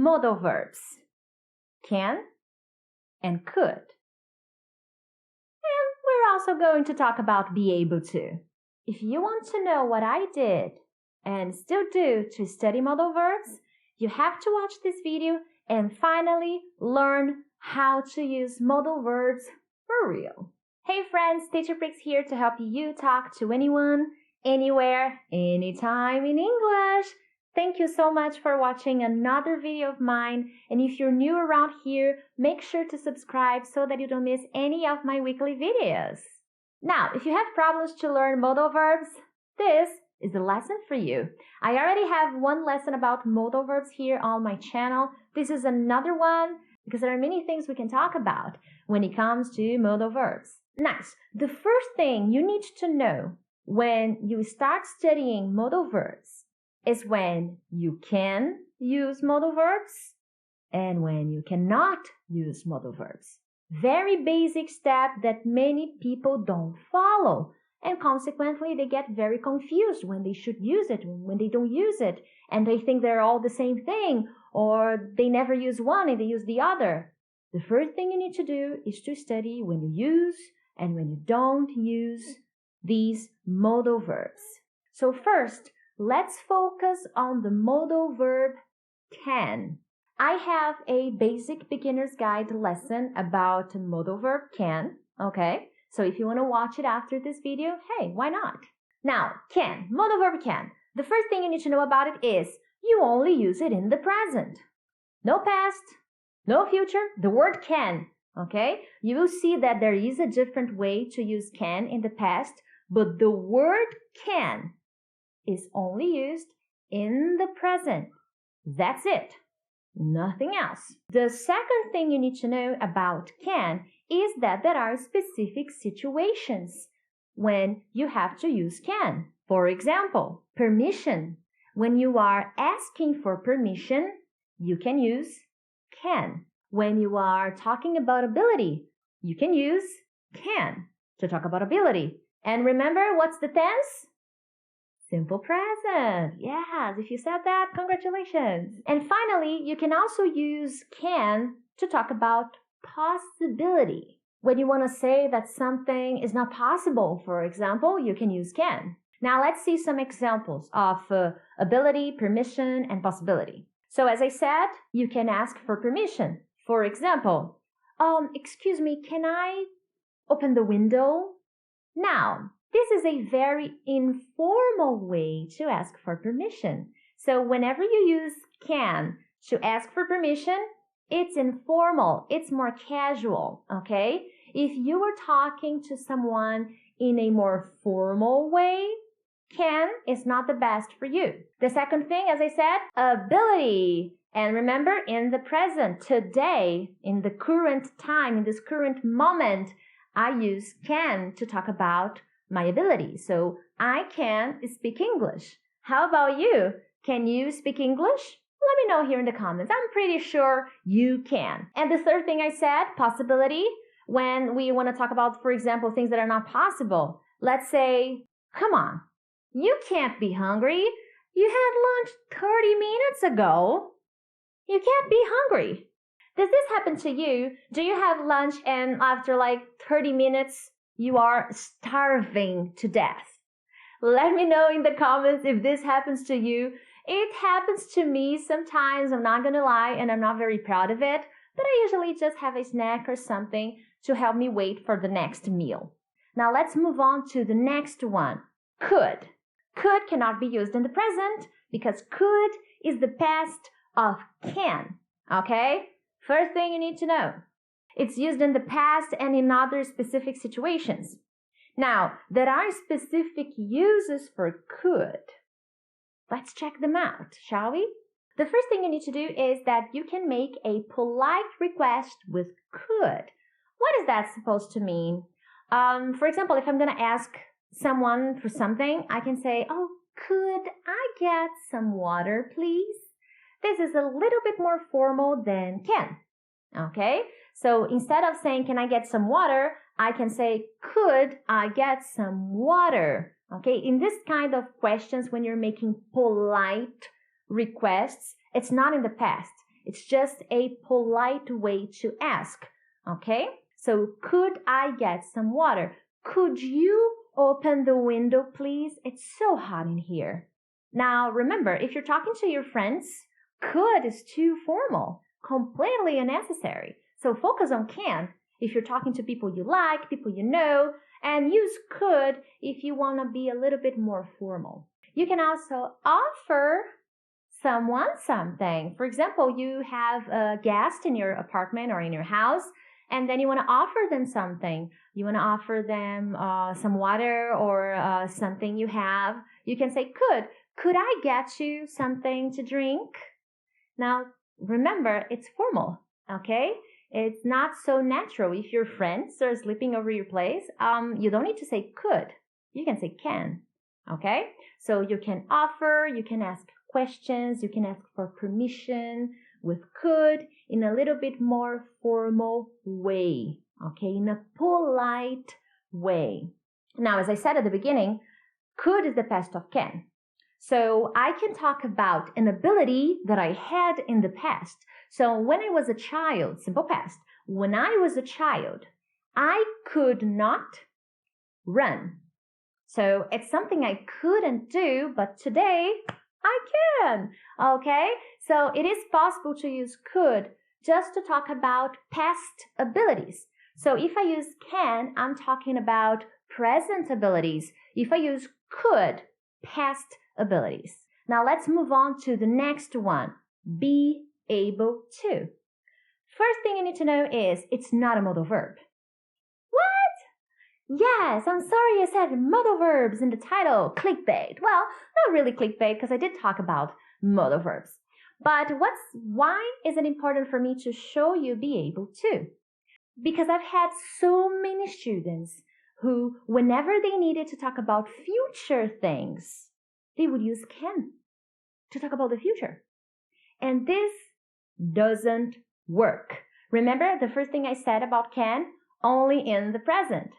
modal verbs, can and could. And we're also going to talk about be able to. If you want to know what I did and still do to study modal verbs, you have to watch this video and finally learn how to use modal verbs for real. Hey friends, Teacher Prix here to help you talk to anyone, anywhere, anytime in English. Thank you so much for watching another video of mine, and if you're new around here, make sure to subscribe so that you don't miss any of my weekly videos. Now, if you have problems to learn modal verbs, this is the lesson for you. I already have one lesson about modal verbs here on my channel. This is another one because there are many things we can talk about when it comes to modal verbs. Nice. The first thing you need to know when you start studying modal verbs is when you can use modal verbs and when you cannot use modal verbs. Very basic step that many people don't follow, and consequently they get very confused when they should use it, when they don't use it, and they think they're all the same thing, or they never use one and they use the other. The first thing you need to do is to study when you use and when you don't use these modal verbs. So first, let's focus on the modal verb can. I have a basic beginner's guide lesson about modal verb can, okay? So if you want to watch it after this video, hey, why not? Now, can, modal verb can. The first thing you need to know about it is you only use it in the present. No past, no future, the word can, okay? You will see that there is a different way to use can in the past, but the word can is only used in the present. That's it. Nothing else. The second thing you need to know about can is that there are specific situations when you have to use can. For example, permission. When you are asking for permission, you can use can. When you are talking about ability, you can use can to talk about ability. And remember, what's the tense? Simple present. Yes, if you said that, congratulations. And finally, you can also use can to talk about possibility. When you want to say that something is not possible, for example, you can use can. Now let's see some examples of ability, permission, and possibility. So as I said, you can ask for permission. For example, excuse me, can I open the window? Now, this is a very informal way to ask for permission. So whenever you use can to ask for permission, it's informal, it's more casual, okay? If you are talking to someone in a more formal way, can is not the best for you. The second thing, as I said, ability. And remember, in the present, today, in the current time, in this current moment, I use can to talk about my ability. So I can speak English. How about you? Can you speak English? Let me know here in the comments. I'm pretty sure you can. And the third thing I said, possibility, when we want to talk about, for example, things that are not possible. Let's say, come on, you can't be hungry. You had lunch 30 minutes ago. You can't be hungry. Does this happen to you? Do you have lunch and after like 30 minutes, you are starving to death? Let me know in the comments if this happens to you. It happens to me sometimes, I'm not gonna lie, and I'm not very proud of it, but I usually just have a snack or something to help me wait for the next meal. Now let's move on to the next one. Could. Could cannot be used in the present because could is the past of can, okay? First thing you need to know. It's used in the past and in other specific situations. Now, there are specific uses for could. Let's check them out, shall we? The first thing you need to do is that you can make a polite request with could. What is that supposed to mean? For example, if I'm going to ask someone for something, I can say, oh, could I get some water, please? This is a little bit more formal than can, okay? So instead of saying, can I get some water, I can say, could I get some water? Okay, in this kind of questions, when you're making polite requests, it's not in the past. It's just a polite way to ask, okay? So, could I get some water? Could you open the window, please? It's so hot in here. Now, remember, if you're talking to your friends, could is too formal, completely unnecessary. So focus on can if you're talking to people you like, people you know, and use could if you want to be a little bit more formal. You can also offer someone something. For example, you have a guest in your apartment or in your house, and then you want to offer them something. You want to offer them some water or something you have. You can say could I get you something to drink? Now, remember, it's formal, okay? It's not so natural. If your friends are sleeping over your place, you don't need to say could. You can say can, okay? So you can offer, you can ask questions, you can ask for permission with could in a little bit more formal way, okay? In a polite way. Now, as I said at the beginning, could is the past of can. So I can talk about an ability that I had in the past. So when I was a child, simple past, when I was a child, I could not run. So it's something I couldn't do, but today I can. Okay? So it is possible to use could just to talk about past abilities. So if I use can, I'm talking about present abilities. If I use could, past abilities. Now let's move on to the next one. Be able to. First thing you need to know is it's not a modal verb. What? Yes, I'm sorry I said modal verbs in the title. Clickbait. Well, not really clickbait because I did talk about modal verbs. But why is it important for me to show you be able to? Because I've had so many students who, whenever they needed to talk about future things, they would use can to talk about the future. And this doesn't work. Remember the first thing I said about can? Only in the present.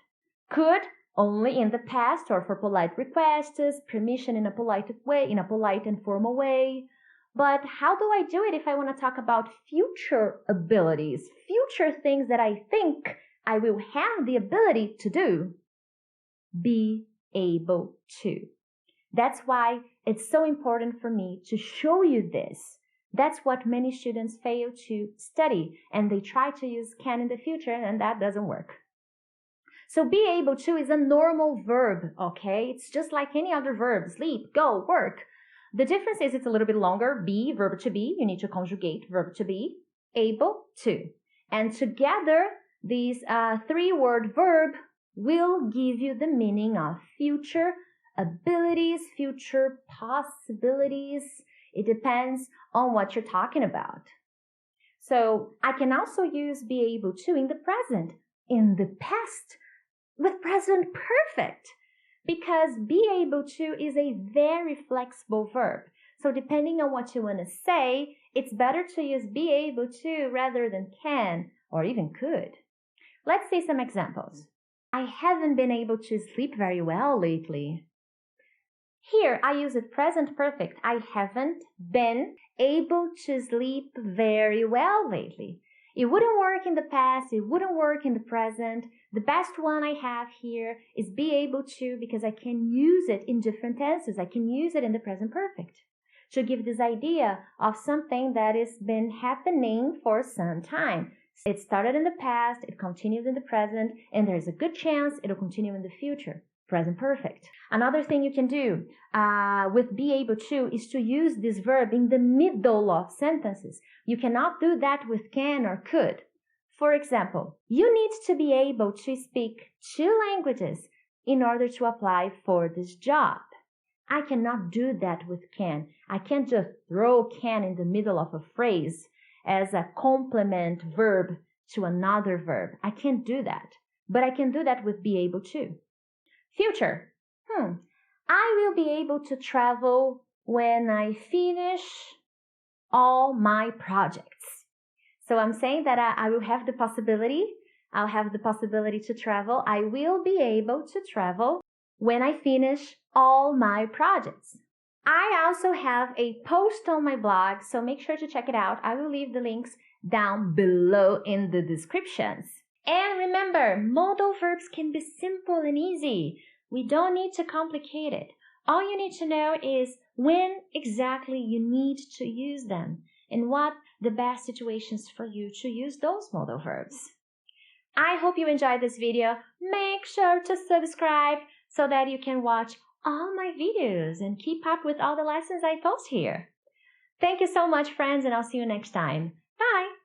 Could, only in the past or for polite requests, permission in a polite way, in a polite and formal way. But how do I do it if I want to talk about future abilities, future things that I think I will have the ability to do? Be able to. That's why it's so important for me to show you this. That's what many students fail to study, and they try to use can in the future, and that doesn't work. So be able to is a normal verb, okay? It's just like any other verb, sleep, go, work. The difference is it's a little bit longer, be, verb to be. You need to conjugate verb to be, able to. And together, these three-word verb will give you the meaning of future abilities, future possibilities. It depends on what you're talking about. So I can also use be able to in the present, in the past, with present perfect, because be able to is a very flexible verb. So depending on what you want to say, it's better to use be able to rather than can or even could. Let's see some examples. I haven't been able to sleep very well lately. Here, I use it present perfect. I haven't been able to sleep very well lately. It wouldn't work in the past. It wouldn't work in the present. The best one I have here is be able to because I can use it in different tenses. I can use it in the present perfect to give this idea of something that has been happening for some time. It started in the past, it continues in the present, and there's a good chance it'll continue in the future. Present perfect. Another thing you can do with be able to is to use this verb in the middle of sentences. You cannot do that with can or could. For example, you need to be able to speak 2 languages in order to apply for this job. I cannot do that with can. I can't just throw can in the middle of a phrase as a complement verb to another verb. I can't do that. But I can do that with be able to. Future. I will be able to travel when I finish all my projects. So I'm saying that I will have the possibility. I'll have the possibility to travel. I will be able to travel when I finish all my projects. I also have a post on my blog, so make sure to check it out. I will leave the links down below in the descriptions. And remember, modal verbs can be simple and easy. We don't need to complicate it. All you need to know is when exactly you need to use them and what the best situations for you to use those modal verbs. I hope you enjoyed this video. Make sure to subscribe so that you can watch all my videos and keep up with all the lessons I post here. Thank you so much, friends, and I'll see you next time. Bye!